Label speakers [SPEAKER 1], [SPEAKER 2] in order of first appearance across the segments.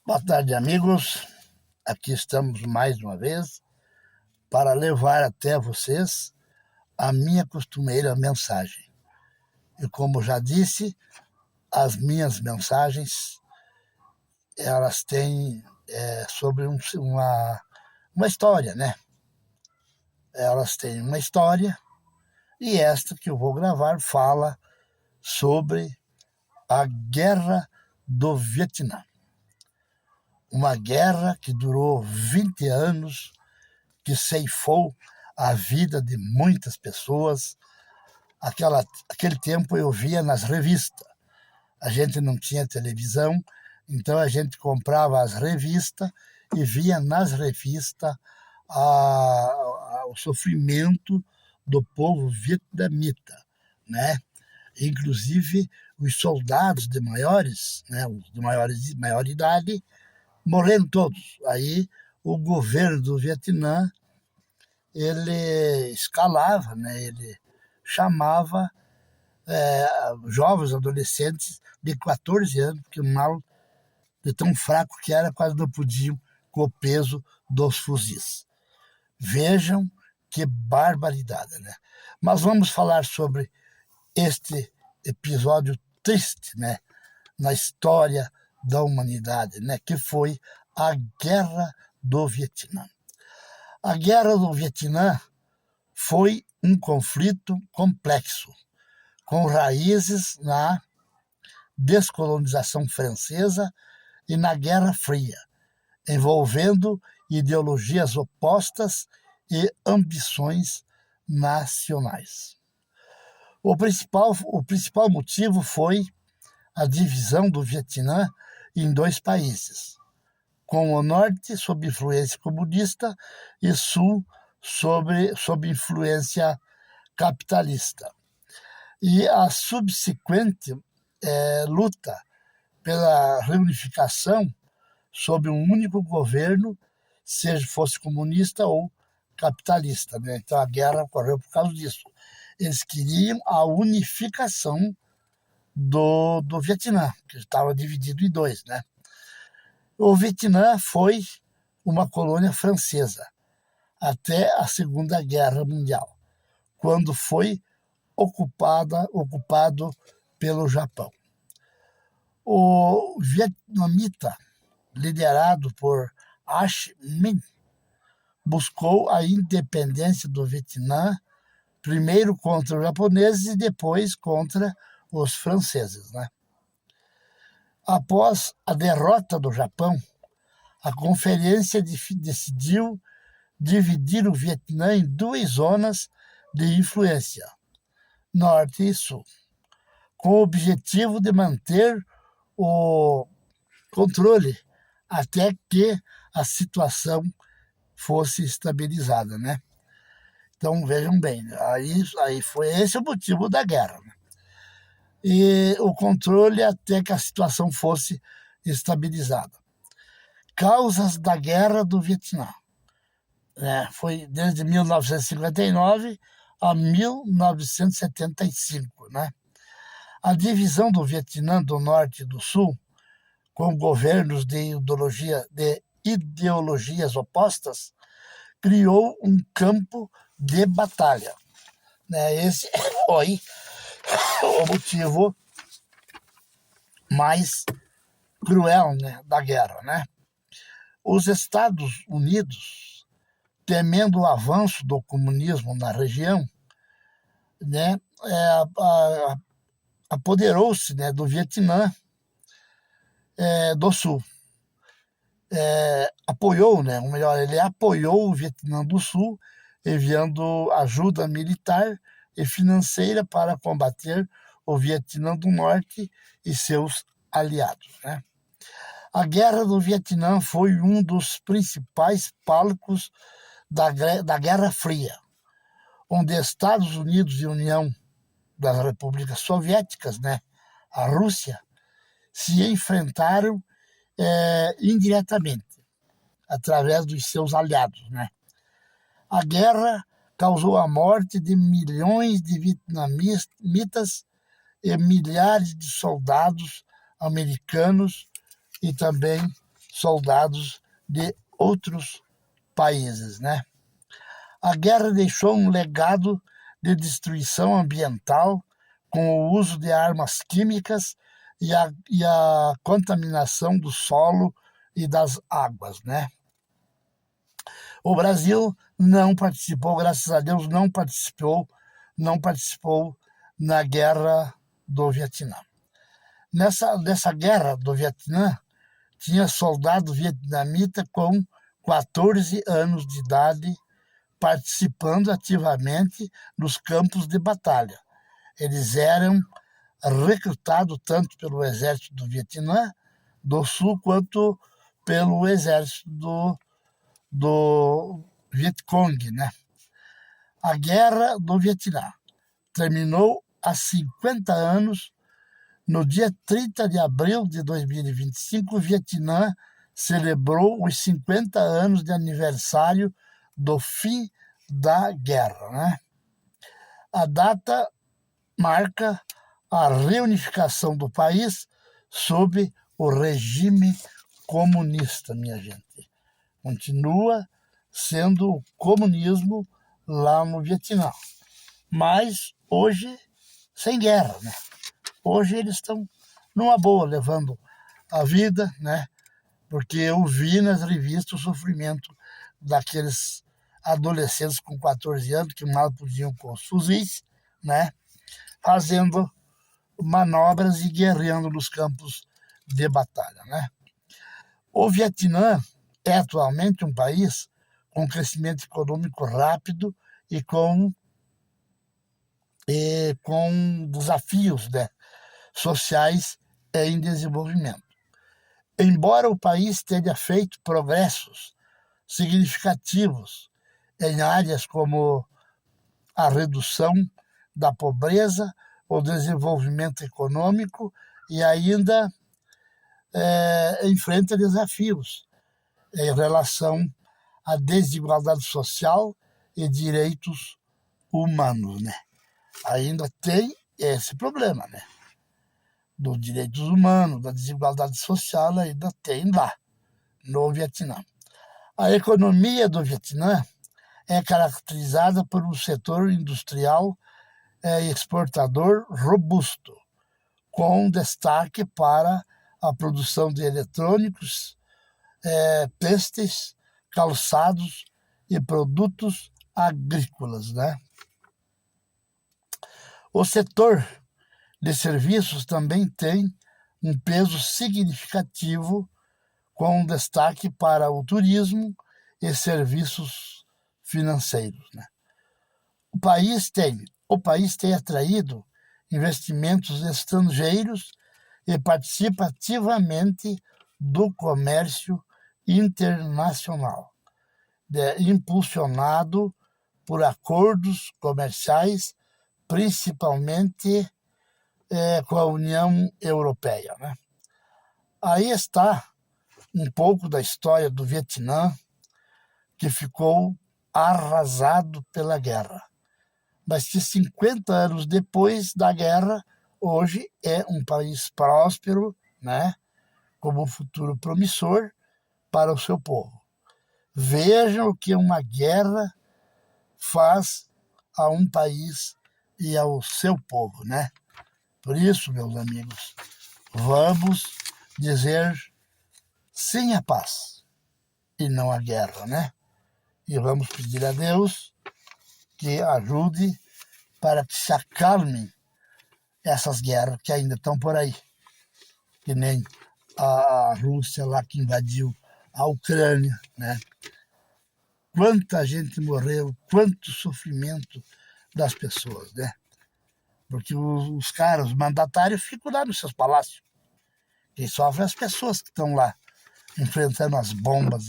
[SPEAKER 1] Boa tarde, amigos. Aqui estamos mais uma vez para levar até vocês a minha costumeira mensagem. E como já disse, as minhas mensagens, elas têm sobre uma história, né? Elas têm uma história e esta que eu vou gravar fala sobre a Guerra do Vietnã. Uma guerra que durou 20 anos, que ceifou a vida de muitas pessoas. Aquele tempo eu via nas revistas. A gente não tinha televisão, então a gente comprava as revistas e via nas revistas o sofrimento do povo vietnamita, né? Inclusive os soldados de maiores, né, os de maior idade, morrendo todos. Aí o governo do Vietnã, ele escalava, né, ele chamava jovens adolescentes de 14 anos, porque mal de tão fraco que era, quase não podiam com o peso dos fuzis. Vejam que barbaridade, né? Mas vamos falar sobre este episódio triste, né, na história da humanidade, né, que foi a Guerra do Vietnã. A Guerra do Vietnã foi um conflito complexo, com raízes na descolonização francesa e na Guerra Fria, envolvendo ideologias opostas e ambições nacionais. O principal motivo foi a divisão do Vietnã em dois países, com o norte sob influência comunista e sul sob influência capitalista. E a subsequente luta pela reunificação sob um único governo, fosse comunista ou capitalista, né? Então a guerra ocorreu por causa disso. Eles queriam a unificação do Vietnã, que estava dividido em dois, né? O Vietnã foi uma colônia francesa até a Segunda Guerra Mundial, quando foi ocupado pelo Japão. O vietnamita, liderado por Ho Chi Minh, buscou a independência do Vietnã, primeiro contra os japoneses e depois contra os franceses, né? Após a derrota do Japão, a conferência decidiu dividir o Vietnã em duas zonas de influência, norte e sul, com o objetivo de manter o controle até que a situação fosse estabilizada, né? Então vejam bem, aí foi esse o motivo da guerra, né? E o controle até que a situação fosse estabilizada. Causas da Guerra do Vietnã. Foi desde 1959 a 1975, né? A divisão do Vietnã do Norte e do Sul, com governos de ideologias opostas, criou um campo de batalha, né? Esse foi o motivo mais cruel, né, da guerra, né? Os Estados Unidos, temendo o avanço do comunismo na região, né, apoderou-se, né, do Vietnã do Sul. Apoiou, né, ou melhor, ele apoiou o Vietnã do Sul, enviando ajuda militar e financeira para combater o Vietnã do Norte e seus aliados, né? A Guerra do Vietnã foi um dos principais palcos da Guerra Fria, onde Estados Unidos e União das Repúblicas Soviéticas, né, a Rússia, se enfrentaram indiretamente, através dos seus aliados, né? A guerra causou a morte de milhões de vietnamitas e milhares de soldados americanos e também soldados de outros países, né? A guerra deixou um legado de destruição ambiental com o uso de armas químicas e a contaminação do solo e das águas, né? O Brasil não participou, graças a Deus, não participou na guerra do Vietnã. Nessa guerra do Vietnã, tinha soldado vietnamita com 14 anos de idade participando ativamente nos campos de batalha. Eles eram recrutados tanto pelo exército do Vietnã do Sul quanto pelo exército do Vietcong, né? A Guerra do Vietnã terminou há 50 anos. No dia 30 de abril de 2025, o Vietnã celebrou os 50 anos de aniversário do fim da guerra, né? A data marca a reunificação do país sob o regime comunista, minha gente. Continua sendo o comunismo lá no Vietnã, mas hoje sem guerra, né? Hoje eles estão numa boa, levando a vida, né? Porque eu vi nas revistas o sofrimento daqueles adolescentes com 14 anos que mal podiam com os fuzis, né? Fazendo manobras e guerreando nos campos de batalha, né? O Vietnã é atualmente um país com crescimento econômico rápido e com desafios, né, sociais em desenvolvimento. Embora o país tenha feito progressos significativos em áreas como a redução da pobreza, o desenvolvimento econômico e ainda enfrenta desafios em relação à desigualdade social e direitos humanos, né? Ainda tem esse problema, né? Dos direitos humanos, da desigualdade social, ainda tem lá, no Vietnã. A economia do Vietnã é caracterizada por um setor industrial e exportador robusto, com destaque para a produção de eletrônicos, têxteis, calçados e produtos agrícolas, né? O setor de serviços também tem um peso significativo, com destaque para o turismo e serviços financeiros, né? O país tem atraído investimentos estrangeiros e participa ativamente do comércio internacional, impulsionado por acordos comerciais, principalmente com a União Europeia, né? Aí está um pouco da história do Vietnã, que ficou arrasado pela guerra, mas que 50 anos depois da guerra, hoje é um país próspero, né, como um futuro promissor para o seu povo. Vejam o que uma guerra faz a um país e ao seu povo, né? Por isso, meus amigos, vamos dizer sim à paz e não à guerra, né? E vamos pedir a Deus que ajude para que se acalmem essas guerras que ainda estão por aí. Que nem a Rússia lá que invadiu a Ucrânia, né? Quanta gente morreu, quanto sofrimento das pessoas, né? Porque os caras, os mandatários, ficam lá nos seus palácios. Quem sofre é as pessoas que estão lá enfrentando as bombas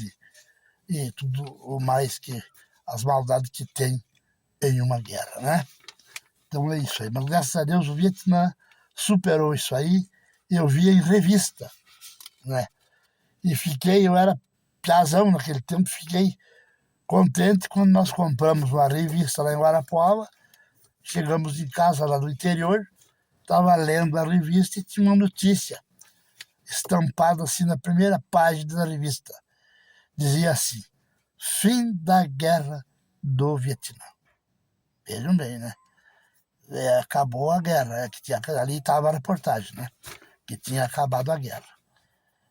[SPEAKER 1] e tudo o mais que as maldades que tem em uma guerra, né? Então é isso aí. Mas graças a Deus o Vietnã superou isso aí. Eu via em revista, né? E eu era piazão naquele tempo, fiquei contente quando nós compramos uma revista lá em Guarapuava. Chegamos em casa lá do interior, estava lendo a revista e tinha uma notícia. estampado assim na primeira página da revista. Dizia assim: fim da guerra do Vietnã. Vejam bem, né? Acabou a guerra, ali estava a reportagem, né? Que tinha acabado a guerra.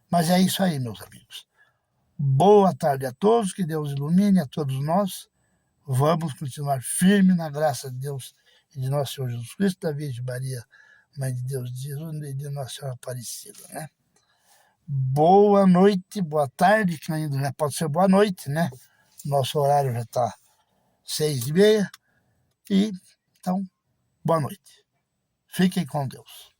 [SPEAKER 1] Mas é isso aí, meus amigos. Boa tarde a todos, que Deus ilumine a todos nós. Vamos continuar firme na graça de Deus e de nosso Senhor Jesus Cristo, da Virgem Maria, Mãe de Deus de Jesus e de Nossa Senhora Aparecida, né? Boa noite, boa tarde, que ainda já pode ser boa noite, né? Nosso horário já está 6h30. E, então, boa noite. Fiquem com Deus.